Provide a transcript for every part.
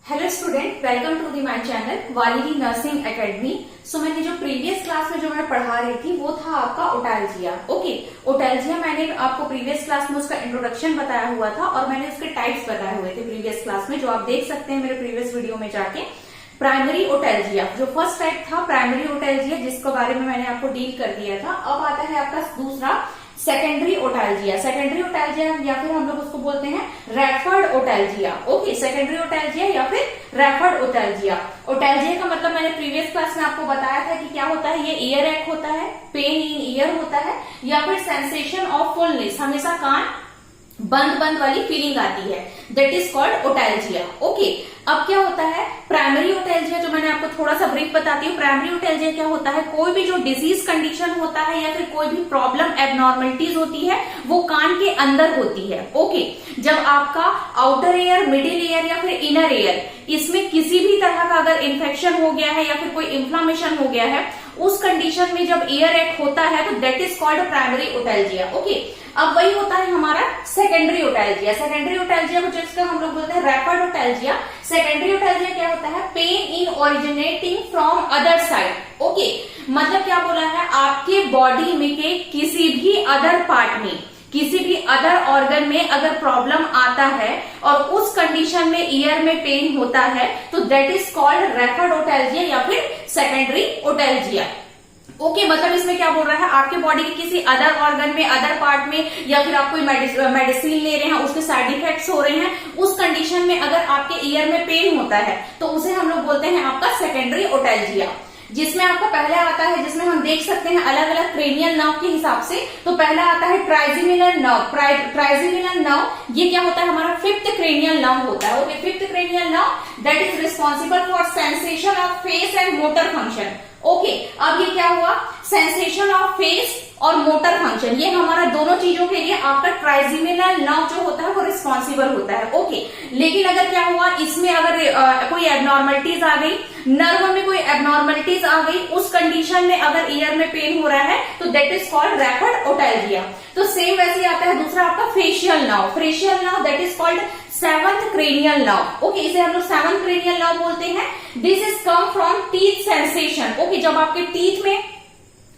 Hello student, welcome to the my channel Valini nursing academy. सो मैंने जो प्रीवियस क्लास में जो मैं पढ़ा रही थी वो था आपका ओटाल्जिया। ओके, ओटाल्जिया मैंने आपको प्रीवियस क्लास में उसका इंट्रोडक्शन बताया हुआ था और मैंने उसके टाइप्स बताए हुए थे प्रीवियस क्लास में, जो आप देख सकते हैं मेरे प्रीवियस वीडियो में जाके। प्राइमरी ओटाल्जिया जो फर्स्ट टाइप था, प्राइमरी ओटाल्जिया, जिसके बारे में मैंने आपको डील कर दिया था। अब आता है आपका दूसरा सेकेंडरी ओटाल्जिया। सेकेंडरी ओटाल्जिया या फिर हम लोग उसको बोलते हैं रेफर्ड ओटाल्जिया। ओके, सेकेंडरी ओटाल्जिया या फिर रेफर्ड ओटाल्जिया। ओटाल्जिया का मतलब मैंने प्रीवियस क्लास में आपको बताया था कि क्या होता है। ये ईयर एक होता है, पेन इन ईयर होता है, या फिर सेंसेशन ऑफ फुलनेस, हमेशा कान बंद बंद वाली फीलिंग आती है, दैट इज कॉल्ड ओटाल्जिया। ओके, अब क्या होता है प्राइमरी ओटाल्जिया, जो मैंने आपको थोड़ा सा ब्रीफ बताती हूँ। प्राइमरी ओटाल्जिया क्या होता है, कोई भी जो डिजीज कंडीशन होता है या फिर कोई भी प्रॉब्लम एबनॉर्मलिटीज होती है वो कान के अंदर होती है। ओके, जब आपका आउटर एयर, मिडिल एयर या फिर इनर एयर, इसमें किसी भी तरह का अगर इन्फेक्शन हो गया है या फिर कोई इन्फ्लामेशन हो गया है, उस कंडीशन में जब ईयर एक होता है तो that is called primary otalgia. Okay, अब वही होता है हमारा सेकेंडरी ओटाल्जिया। सेकेंडरी ओटाल्जिया को जिसका हम लोग बोलते हैं रेफर्ड ओटाल्जिया। सेकेंडरी ओटाल्जिया क्या होता है, pain in originating from other side. Okay, मतलब क्या बोला है, आपके बॉडी में के किसी भी अदर पार्ट में, किसी भी अदर ऑर्गन में अगर प्रॉब्लम आता है और उस कंडीशन में ईयर में पेन होता है तो दैट इज कॉल्ड रेफर्ड ओटाल्जिया या फिर सेकेंडरी ओटाल्जिया। ओके, मतलब इसमें क्या बोल रहा है, आपके बॉडी के किसी अदर ऑर्गन में, अदर पार्ट में, या फिर आप कोई मेडिसिन ले रहे हैं, उसके साइड इफेक्ट्स हो रहे हैं, उस कंडीशन में अगर आपके ईयर में पेन होता है तो उसे हम लोग बोलते हैं आपका सेकेंडरी ओटाल्जिया। जिसमें आपका पहला आता है, जिसमें हम देख सकते हैं अलग अलग क्रेनियल नर्व के हिसाब से। तो पहला आता है ट्राइजेमिनल नर्व। ट्राइजेमिनल नर्व ये क्या होता है, हमारा फिफ्थ क्रेनियल नर्व होता है। Okay, fifth cranial nerve that is responsible for sensation of face and motor function. Okay, अब ये क्या हुआ, सेंसेशन ऑफ फेस और मोटर फंक्शन, ये हमारा दोनों चीजों के लिए आपका ट्राइजेमिनल नर्व जो होता है वो रिस्पॉन्सिबल होता है। ओके, लेकिन अगर क्या हुआ, इसमें अगर कोई एबनॉर्मलिटीज आ गई, नर्व में कोई एबनॉर्मलिटीज आ गई, उस कंडीशन में अगर ईयर में पेन हो रहा है तो दैट इज कॉल्ड रेफर्ड ओटाल्जिया। तो सेम वैसे आता है दूसरा आपका facial nerve. Facial nerve that is called seventh cranial nerve. Okay, इसे हम लोग सेवंथ क्रेनियल नर्व बोलते हैं। This is come from teeth sensation. Okay, जब आपके टीथ में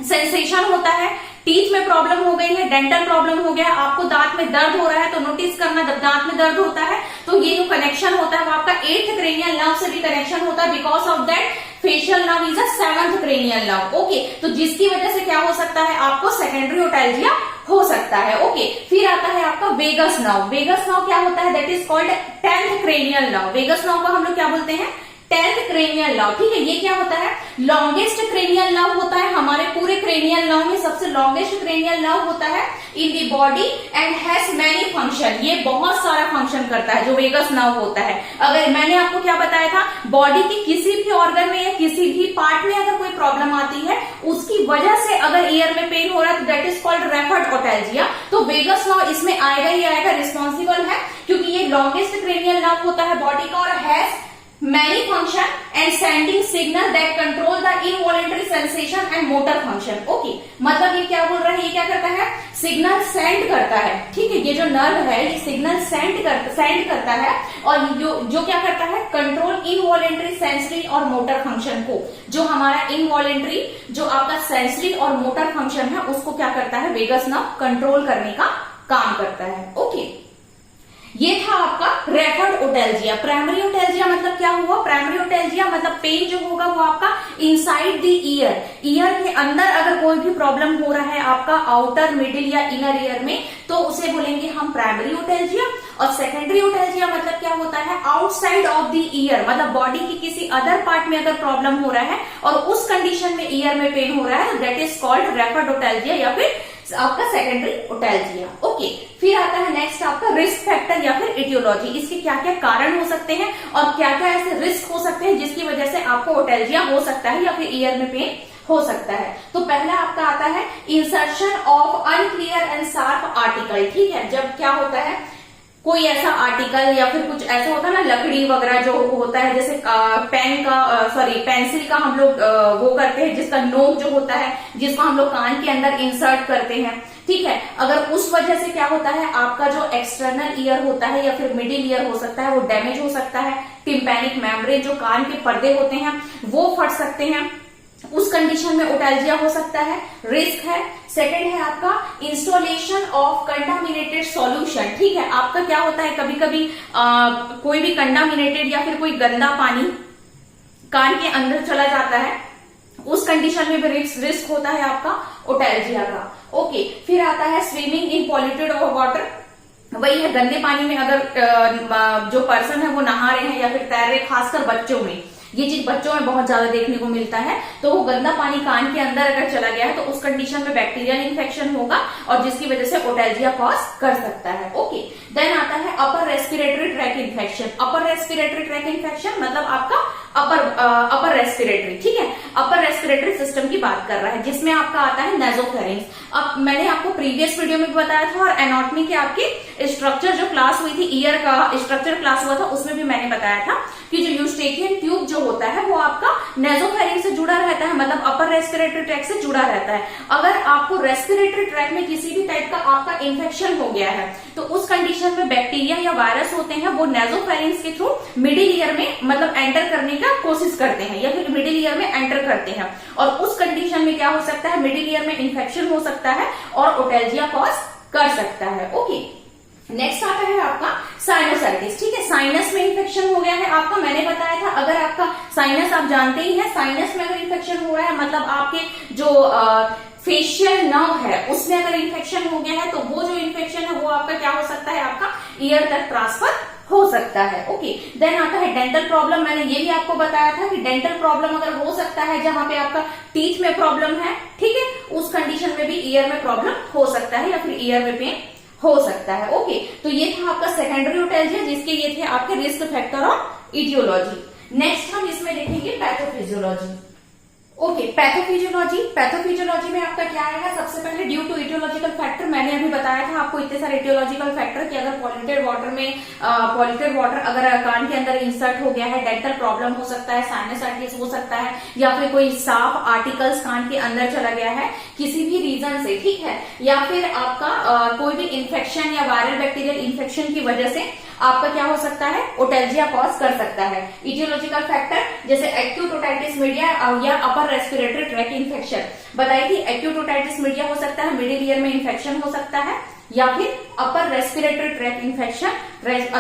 सेंसेशन होता है, टीथ में प्रॉब्लम हो गई है, डेंटल प्रॉब्लम हो गया, आपको दांत में दर्द हो रहा है, तो नोटिस करना जब दांत में दर्द होता है तो ये जो कनेक्शन होता है वो आपका एट्थ क्रेनियल नर्व से भी कनेक्शन होता है। Because of that facial nerve is a seventh cranial nerve. Okay, तो जिसकी वजह से क्या हो सकता है, आपको सेकेंडरी ओटाल्जिया हो सकता है। ओके, फिर आता है आपका वेगस नर्व। वेगस नर्व क्या होता है, that is called tenth cranial nerve. Vagus nerve को हम लोग क्या बोलते हैं, टेंथ क्रेनियल नर्व। ठीक है, ये क्या होता है, लॉन्गेस्ट क्रेनियल नर्व होता है, हमारे पूरे क्रेनियल नर्व में सबसे लॉन्गेस्ट क्रेनियल नर्व होता है in the body and has many function. ये बहुत सारा फंक्शन करता है जो वेगस नर्व होता है। अगर मैंने आपको क्या बताया था, बॉडी के किसी भी ऑर्गन में या किसी भी पार्ट में अगर कोई प्रॉब्लम आती है, उसकी वजह से अगर ईयर में पेन हो रहा है तो दैट इज कॉल्ड रेफर्ड ओटाल्जिया। तो वेगस नर्व इसमें आएगा ही आएगा, रिस्पॉन्सिबल है, क्योंकि ये लॉन्गेस्ट क्रेनियल नर्व होता है बॉडी का और has many function and sending signal that control the involuntary sensation and motor function. Okay, मतलब ये क्या बोल रहा है, ये क्या करता है, सिग्नल सेंड करता है। ठीक है, ये जो नर्व है ये सिग्नल सेंड करता है और जो क्या करता है, कंट्रोल इनवॉलेंट्री सेंसरी और मोटर फंक्शन को, जो हमारा इनवॉलेंट्री जो आपका सेंसरी और मोटर फंक्शन है उसको क्या करता है, वेगस नर्व कंट्रोल करने का काम करता है। ओके, ये था आपका रेफर्ड ओटाल्जिया। प्राइमरी ओटाल्जिया मतलब क्या हुआ, प्राइमरी ओटाल्जिया मतलब पेन जो होगा वो आपका इनसाइड द ईयर, ईयर के अंदर अगर कोई भी प्रॉब्लम हो रहा है आपका आउटर, मिडिल या इनर ईयर में, तो उसे बोलेंगे हम प्राइमरी ओटाल्जिया। और सेकेंडरी ओटाल्जिया मतलब क्या होता है, आउटसाइड ऑफ द ईयर, मतलब बॉडी की किसी अदर पार्ट में अगर प्रॉब्लम हो रहा है और उस कंडीशन में ईयर में पेन हो रहा है तो दैट इज कॉल्ड रेफर्ड ओटाल्जिया या फिर आपका सेकेंडरी ओटाल्जिया। ओके, फिर आता है नेक्स्ट आपका रिस्क फैक्टर या फिर एटियोलॉजी। इसके क्या क्या कारण हो सकते हैं और क्या क्या ऐसे रिस्क हो सकते हैं जिसकी वजह से आपको ओटाल्जिया हो सकता है या फिर ईयर में पेन हो सकता है। तो पहला आपका आता है insertion of unclear and sharp article. ठीक है, जब क्या होता है, कोई ऐसा आर्टिकल या फिर कुछ ऐसा होता है ना, लकड़ी वगैरह जो होता है, जैसे पेंसिल का हम लोग वो करते हैं, जिसका नोक जो होता है, जिसको हम लोग कान के अंदर इंसर्ट करते हैं, ठीक है। अगर उस वजह से क्या होता है, आपका जो एक्सटर्नल ईयर होता है या फिर मिडिल ईयर हो सकता है, वो डैमेज हो सकता है। टिम्पैनिक मेम्ब्रेन, जो कान के पर्दे होते हैं, वो फट सकते हैं। उस कंडीशन में ओटैल्जिया हो सकता है, रिस्क है। सेकंड है आपका इंस्टॉलेशन ऑफ कंटामिनेटेड सॉल्यूशन, ठीक है। आपका क्या होता है, कभी कभी कोई भी कंटामिनेटेड या फिर कोई गंदा पानी कान के अंदर चला जाता है, उस कंडीशन में भी रिस्क होता है आपका ओटैल्जिया का। ओके, फिर आता है स्विमिंग इन पॉल्यूटेड वाटर, वही है गंदे पानी में अगर जो पर्सन है वो नहा रहे हैं या फिर तैर रहे, खासकर बच्चों में ये चीज बच्चों में बहुत ज्यादा देखने को मिलता है। तो वो गंदा पानी कान के अंदर अगर चला गया है तो उस कंडीशन में बैक्टीरियल इन्फेक्शन होगा और जिसकी वजह से ओटैल्जिया कॉज कर सकता है। ओके, देन आता है upper respiratory tract infection. Upper respiratory tract infection मतलब आपका अपर रेस्पिरेटरी, ठीक है, अपर रेस्पिरेटरी सिस्टम की बात कर रहा है, जिसमें आपका आता है नासोफेरिंक्स। अब मैंने आपको प्रीवियस वीडियो में भी बताया था और एनाटॉमी के आपके स्ट्रक्चर जो क्लास हुई थी, ईयर का स्ट्रक्चर क्लास हुआ था, उसमें भी मैंने बताया था कि जो यूस्टेकियन ट्यूब जो होता है वो आपका नासोफेरिंक्स से जुड़ा रहता है, मतलब अपर रेस्पिरेटरी ट्रैक से जुड़ा रहता है। अगर आपको रेस्पिरेटरी ट्रैक में किसी भी टाइप का आपका इन्फेक्शन हो गया है तो उस कंडीशन में बैक्टीरिया या वायरस होते हैं, वो नासोफेरिंक्स के थ्रू मिडिल ईयर में मतलब एंटर करने का कोशिश करते हैं या फिर मिडिल ईयर में एंटर करते हैं, और उस कंडीशन में क्या हो सकता है, मिडिल ईयर में इन्फेक्शन हो सकता है और ओटैल्जिया कॉज कर सकता है। ओके, नेक्स्ट आता है आपका साइनोसाइटिस, ठीक है। साइनस में इन्फेक्शन हो गया है आपका, मैंने बताया था, अगर आपका साइनस आप जानते ही है, साइनस में अगर इन्फेक्शन हुआ है मतलब आपके जो फेशियल नर्व है उसमें अगर इन्फेक्शन हो गया है तो वो जो इन्फेक्शन है वो आपका क्या हो सकता है, आपका ईयर तक ट्रांसफर हो सकता है। ओके, देन आता है डेंटल प्रॉब्लम। मैंने ये भी आपको बताया था कि डेंटल प्रॉब्लम अगर हो सकता है जहां पे आपका टीथ में प्रॉब्लम है, ठीक है, उस कंडीशन में भी ईयर में प्रॉब्लम हो सकता है या फिर ईयर में पेन हो सकता है। ओके, तो ये था आपका सेकेंडरी ओटैल्जिया, जिसके ये थे आपके रिस्क फैक्टर और इटियोलॉजी। नेक्स्ट हम इसमें देखेंगे पैथोफिजियोलॉजी। ओके, पैथोफिजियोलॉजी में आपका क्या आएगा, सबसे पहले ड्यू टू इटियोलॉजिकल फैक्टर। मैंने अभी बताया था आपको इतने सारे इटियोलॉजिकल फैक्टर कि अगर पॉल्यूटेड वाटर अगर कान के अंदर इंसर्ट हो गया है, डेंटल प्रॉब्लम हो सकता है, साइनसाइटिस हो सकता है, या फिर कोई साफ आर्टिकल्स कान के अंदर चला गया है किसी भी रीजन से, ठीक है, या फिर आपका कोई भी इन्फेक्शन या वायरल बैक्टीरियल इन्फेक्शन की वजह से आपका क्या हो सकता है, ओटैल्जिया कॉज कर सकता है। इटियोलॉजिकल फैक्टर जैसे एक्यूट ओटाइटिस मीडिया या अपर रेस्पिरेटरी ट्रैक इन्फेक्शन बताई थी। एक्यूट ओटाइटिस मीडिया हो सकता है, मिडिल ईयर में इन्फेक्शन हो सकता है, या फिर अपर रेस्पिरेटरी ट्रैक इन्फेक्शन,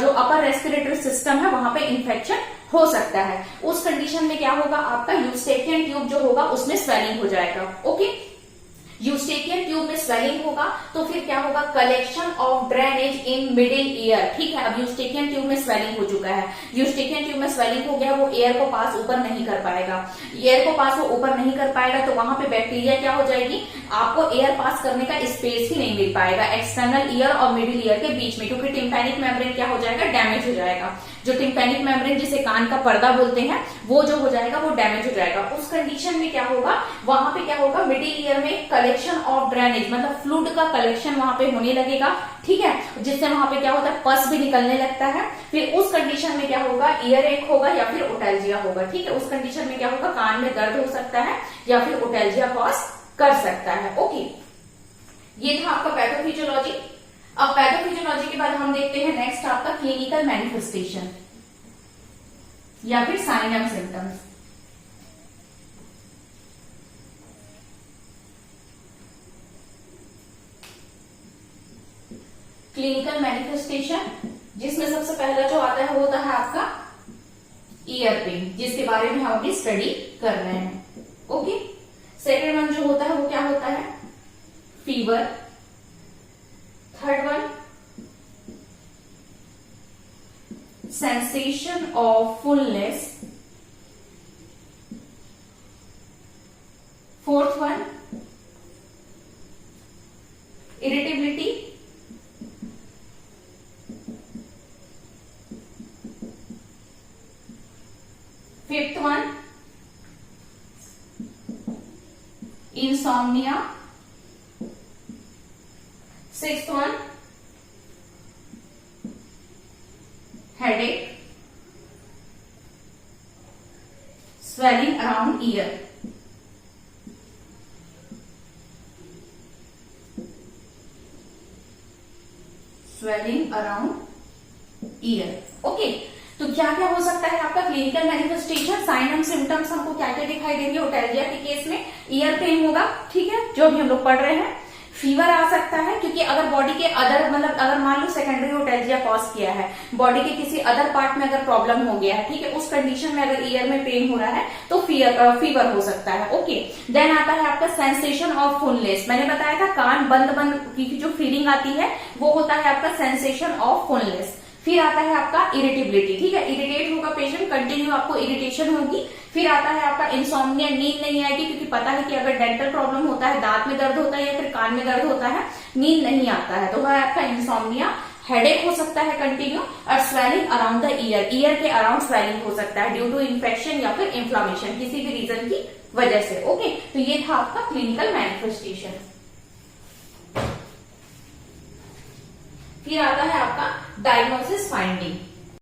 जो अपर रेस्पिरेटरी सिस्टम है वहां पे इन्फेक्शन हो सकता है। उस कंडीशन में क्या होगा, आपका यूस्टेकियन ट्यूब जो होगा उसमें स्वेलिंग हो जाएगा। ओके, यूस्टेकियन ट्यूब में स्वेलिंग होगा तो फिर क्या होगा, collection of drainage in middle ear, ठीक है। अब यूस्टेकियन ट्यूब में स्वेलिंग हो चुका है, यूस्टेकियन ट्यूब में स्वेलिंग हो गया, वो एयर को पास ऊपर नहीं कर पाएगा, एयर को पास वो ऊपर नहीं कर पाएगा तो वहां पे बैक्टीरिया क्या हो जाएगी, आपको एयर पास करने का स्पेस ही नहीं मिल पाएगा एक्सटर्नल ईयर और मिडिल ईयर के बीच में, क्योंकि टिम्पैनिक मेम्ब्रेन क्या हो जाएगा, डैमेज हो जाएगा। जो टिम्पैनिक मेम्ब्रेन जिसे कान का पर्दा बोलते हैं वो जो हो जाएगा वो डैमेज हो जाएगा। उस कंडीशन में क्या होगा, वहां पे क्या होगा, मिडिल ईयर में कलेक्शन ऑफ ड्रेनेज मतलब फ्लूइड का कलेक्शन वहां पे होने लगेगा, ठीक है, जिससे वहां पे क्या होता है, पस भी निकलने लगता है। फिर उस कंडीशन में क्या होगा, ईयर एक होगा या फिर ओटैल्जिया होगा, ठीक है। उस कंडीशन में क्या होगा, कान में दर्द हो सकता है या फिर ओटैल्जिया कॉज कर सकता है। ओके, ये था आपका पैथोफिजियोलॉजी। अब पैथोफिजियोलॉजी के बाद हम देखते हैं नेक्स्ट आपका क्लिनिकल मैनिफेस्टेशन या फिर sign and symptoms. Clinical manifestation जिसमें सबसे पहला जो आता है वो होता है आपका ईयर पेन, जिसके बारे में हम अभी स्टडी कर रहे हैं। ओके, सेकेंड वन जो होता है वो क्या होता है, fever. Third one sensation of fullness. Fourth one irritability. Fifth one insomnia. Sixth one headache, swelling around ear, swelling around ear. Okay, तो क्या क्या हो सकता है आपका clinical manifestation, sign and symptoms हमको क्या क्या दिखाई देंगे ओटैल्जिया के केस में? ईयर पेन होगा, ठीक है, जो भी हम लोग पढ़ रहे हैं। फीवर आ सकता है, क्योंकि अगर बॉडी के अदर मतलब अगर मान लो सेकेंडरी ओटैल्जिया कॉज किया है, बॉडी के किसी अदर पार्ट में अगर प्रॉब्लम हो गया है, ठीक है, उस कंडीशन में अगर ईयर में पेन हो रहा है तो फीवर हो सकता है। ओके, देन आता है आपका सेंसेशन ऑफ फुलनेस। मैंने बताया था कान बंद बंद की जो फीलिंग आती है वो होता है आपका सेंसेशन ऑफ फुलनेस। फिर आता है आपका इरिटेबिलिटी, ठीक है, इरिटेट होगा पेशेंट, कंटिन्यू आपको इरिटेशन होगी। फिर आता है आपका इंसोम्निया, नींद नहीं आएगी, क्योंकि पता है कि अगर डेंटल प्रॉब्लम होता है, दांत में दर्द होता है या फिर कान में दर्द होता है, नींद नहीं आता है, तो वह आपका इंसोम्निया। हेडेक हो सकता है कंटिन्यू, और swelling around the year, year के अराउंड स्वेलिंग हो सकता है ड्यू टू इन्फेक्शन या फिर इन्फ्लामेशन, किसी भी रीजन की वजह से। ओके, तो ये था आपका क्लिनिकल मैनिफेस्टेशन। फिर आता है आपका डायग्नोसिस फाइंडिंग।